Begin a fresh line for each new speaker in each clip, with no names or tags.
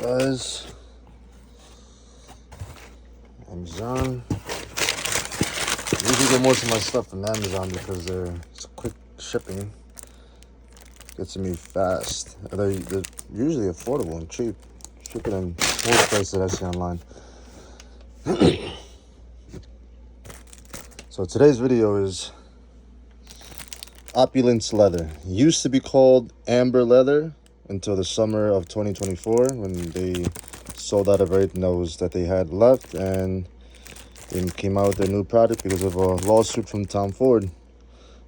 guys. Amazon. I usually get most of my stuff from Amazon because it's quick shipping. Gets to me fast. They're usually affordable and cheap. Cheaper than most places that I see online. So today's video is opulence leather. It used to be called amber leather until the summer of 2024 when they sold out of everything that they had left, and they came out with their new product because of a lawsuit from Tom Ford.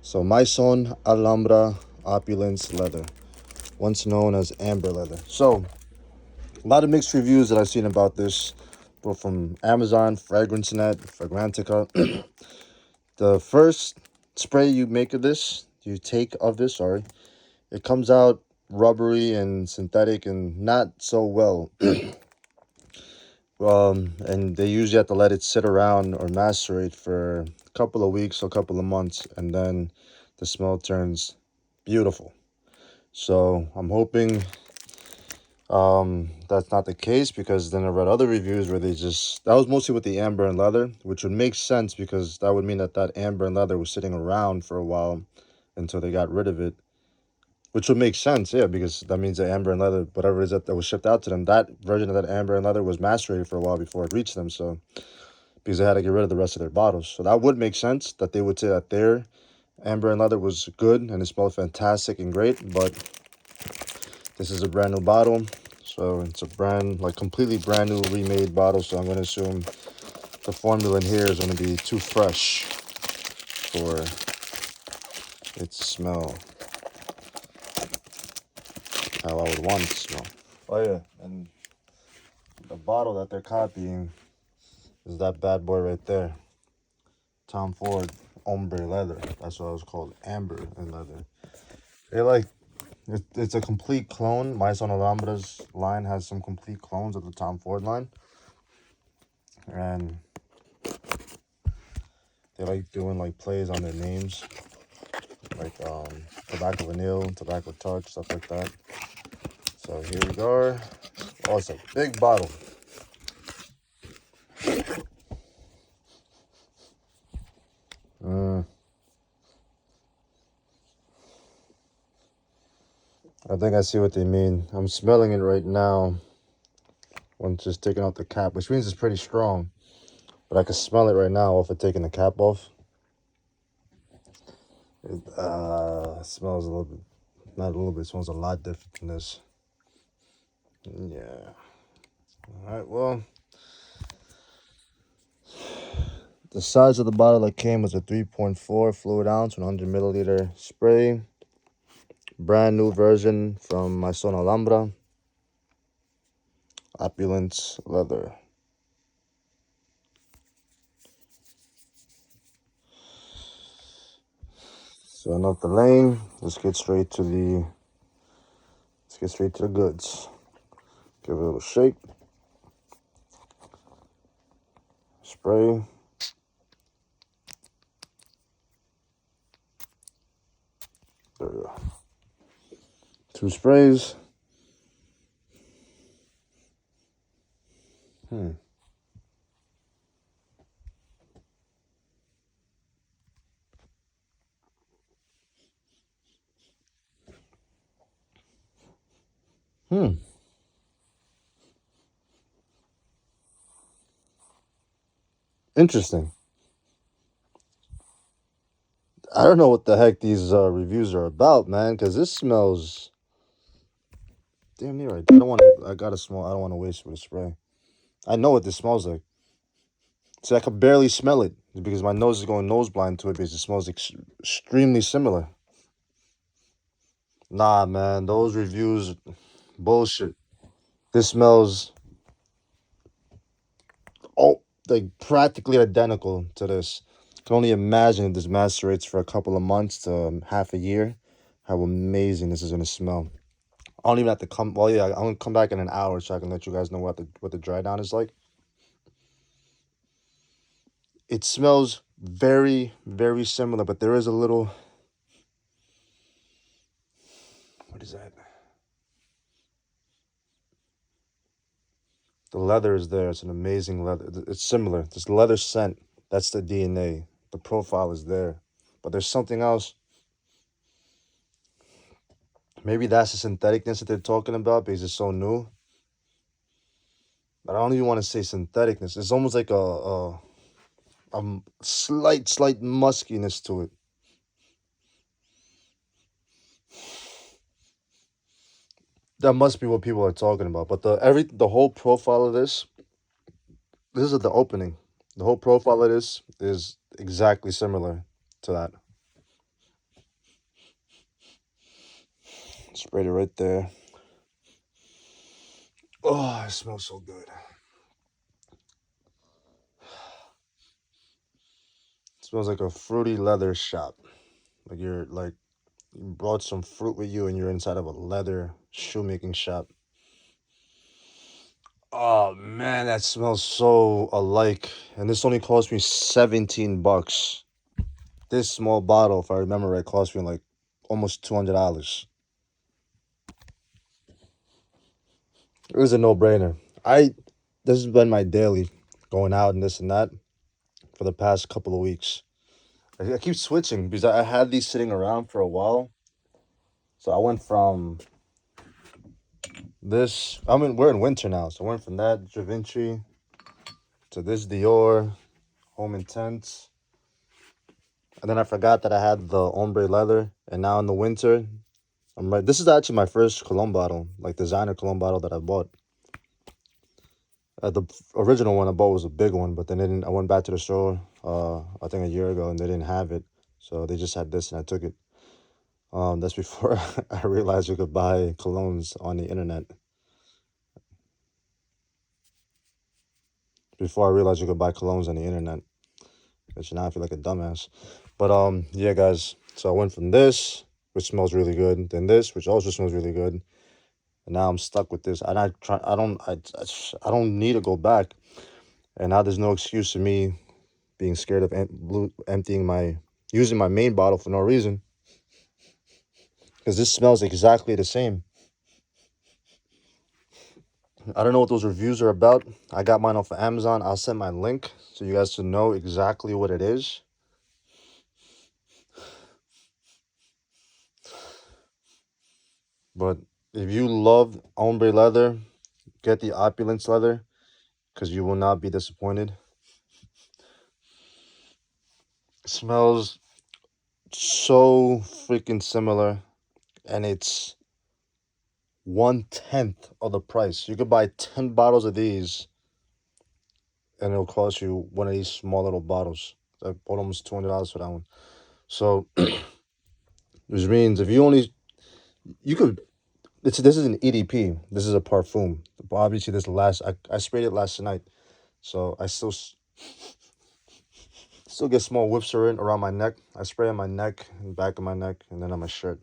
So Maison Alhambra opulence leather, once known as amber leather. So a lot of mixed reviews that I've seen about this, both from Amazon, FragranceNet, Fragrantica. The first spray you take of this, it comes out rubbery and synthetic and not so well. And they usually have to let it sit around or macerate for a couple of weeks or a couple of months, and then the smell turns beautiful. So I'm hoping that's not the case, because then I read other reviews where that was mostly with the amber and leather, which would make sense because that would mean that amber and leather was sitting around for a while until they got rid of it. Which would make sense, yeah, because that means the amber and leather, whatever it is that was shipped out to them, that version of that amber and leather was macerated for a while before it reached them. So, because they had to get rid of the rest of their bottles. So that would make sense that they would say that their amber and leather was good and it smelled fantastic and great. But this is a brand new bottle. So it's a completely brand new remade bottle. So I'm going to assume the formula in here is going to be too fresh for its smell. How I would want it to smell. Oh yeah, and the bottle that they're copying is that bad boy right there. Tom Ford ombré leather. That's what it was called, amber and leather. It's a complete clone. Maison Alhambra's line has some complete clones of the Tom Ford line. And they like doing plays on their names. Like Tobacco Vanille, Tobacco Touch, stuff like that. So here we go. Oh, it's a big bottle. I think I see what they mean. I'm smelling it right now. When just taking out the cap, which means it's pretty strong. But I can smell it right now off of taking the cap off. It smells a little bit, not a little bit, it smells a lot different than this. Yeah. All right, well, the size of the bottle that came was a 3.4 fluid ounce, 100 milliliter spray. Brand new version from Maison Alhambra. Opulence leather. So enough the lane. Let's get straight to the goods. Give it a little shake. Spray. There we go. 2 sprays. Hmm. Interesting. I don't know what the heck these reviews are about, man, because this smells... Damn near right. I don't want to... I don't want to waste with a spray. I know what this smells like. See, I could barely smell it because my nose is going nose blind to it because it smells extremely similar. Nah, man, those reviews, bullshit. This smells... like practically identical to this. I can only imagine if this macerates for a couple of months to half a year, how amazing this is gonna smell. I don't even have to come. Well, yeah, I'm gonna come back in an hour so I can let you guys know what the dry down is like. It smells very, very similar, but there is a little... What is that? The leather is there. It's an amazing leather. It's similar. This leather scent, that's the DNA. The profile is there. But there's something else. Maybe that's the syntheticness that they're talking about because it's so new. But I don't even want to say syntheticness. It's almost like a slight muskiness to it. That must be what people are talking about. But the whole profile of this is the opening. The whole profile of this is exactly similar to that. Sprayed it right there. Oh, it smells so good. It smells like a fruity leather shop. Like you brought some fruit with you and you're inside of a leather shoemaking shop. Oh man, that smells so alike. And this only cost me 17 bucks. This small bottle, if I remember right, cost me like almost $200. It was a no-brainer. This has been my daily, going out and this and that for the past couple of weeks. I keep switching because I had these sitting around for a while. So I went from this. I mean, we're in winter now, so I went from that Da Vinci to this Dior Home Intense, and then I forgot that I had the ombre leather. And now in the winter, I'm right. This is actually my first cologne bottle, like designer cologne bottle that I bought. The original one I bought was a big one, but then they didn't, I went back to the store, I think a year ago, and they didn't have it, so they just had this, and I took it. That's before I realized you could buy colognes on the internet. Before I realized you could buy colognes on the internet, which now I feel like a dumbass. But yeah, guys. So I went from this, which smells really good, then this, which also smells really good, and now I'm stuck with this. And I don't need to go back. And now there's no excuse to me being scared of using my main bottle for no reason, because this smells exactly the same. I don't know what those reviews are about. I got mine off of Amazon. I'll send my link so you guys to know exactly what it is. But if you love ombre leather, get the opulence leather because you will not be disappointed. It smells so freaking similar, and it's 1/10 of the price. You could buy 10 bottles of these and it'll cost you one of these small little bottles. I bought almost $200 for that one. So which means if you only you could this is an EDP. This is a parfum. But obviously I sprayed it last night. So I still get small whips around my neck. I spray on my neck and back of my neck and then on my shirt.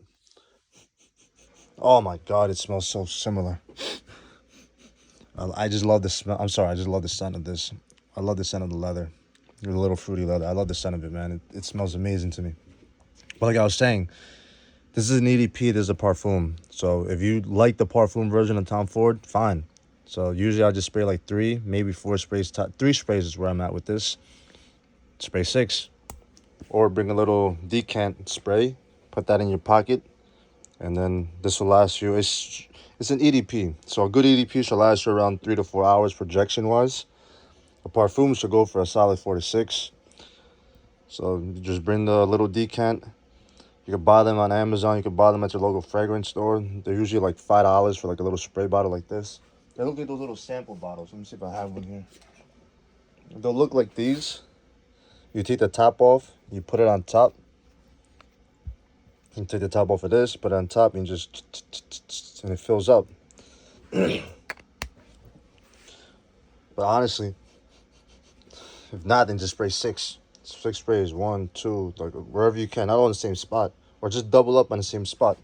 Oh my god, it smells so similar. I just love the smell. I'm sorry, I just love the scent of this. I love the scent of the leather. The little fruity leather. I love the scent of it, man. It smells amazing to me. But like I was saying, this is an EDP, this is a parfum. So if you like the parfum version of Tom Ford, fine. So usually I just spray like 3, maybe 4 sprays. 3 sprays is where I'm at with this. Spray 6. Or bring a little decant spray. Put that in your pocket. And then this will last you. It's an EDP. So a good EDP should last you around 3 to 4 hours projection-wise. A parfum should go for a solid 4 to 6. So you just bring the little decant. You can buy them on Amazon. You can buy them at your local fragrance store. They're usually like $5 for like a little spray bottle like this. They look like those little sample bottles. Let me see if I have one here. They'll look like these. You take the top off. You put it on top. You take the top off of this. Put it on top and just and it fills up. But honestly, if not, then just spray 6. 6 sprays. 1, 2, like wherever you can. Not all in the same spot. Or just double up on the same spot.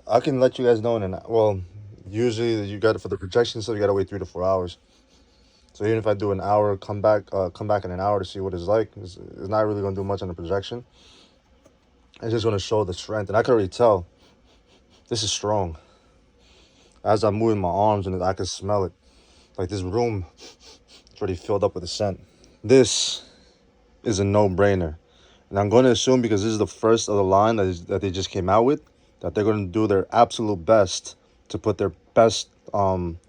I can let you guys know well, usually you got it for the projection, so you gotta wait 3 to 4 hours. So even if I do an hour, come back in an hour to see what it's like. It's not really gonna do much on the projection. It's just gonna show the strength, and I can already tell this is strong. as I'm moving my arms, and I can smell it. Like, this room is already filled up with the scent. This is a no-brainer. And I'm going to assume, because this is the first of the line that they just came out with, that they're going to do their absolute best to put their best cologne,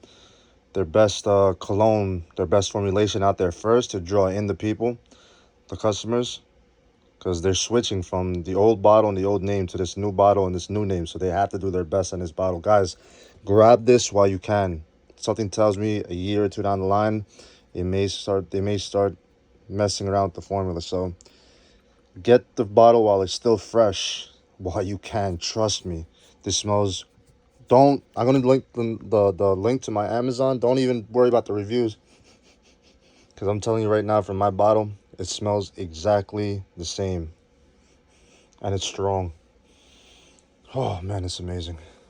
their best formulation out there first to draw in the people, the customers, because they're switching from the old bottle and the old name to this new bottle and this new name. So they have to do their best on this bottle. Guys, grab this while you can. Something tells me a year or two down the line, they may start messing around with the formula. So get the bottle while it's still fresh, while you can. Trust me, this smells. I'm gonna link the link to my Amazon. Don't even worry about the reviews, because I'm telling you right now, from my bottle, it smells exactly the same, and it's strong. Oh man, it's amazing.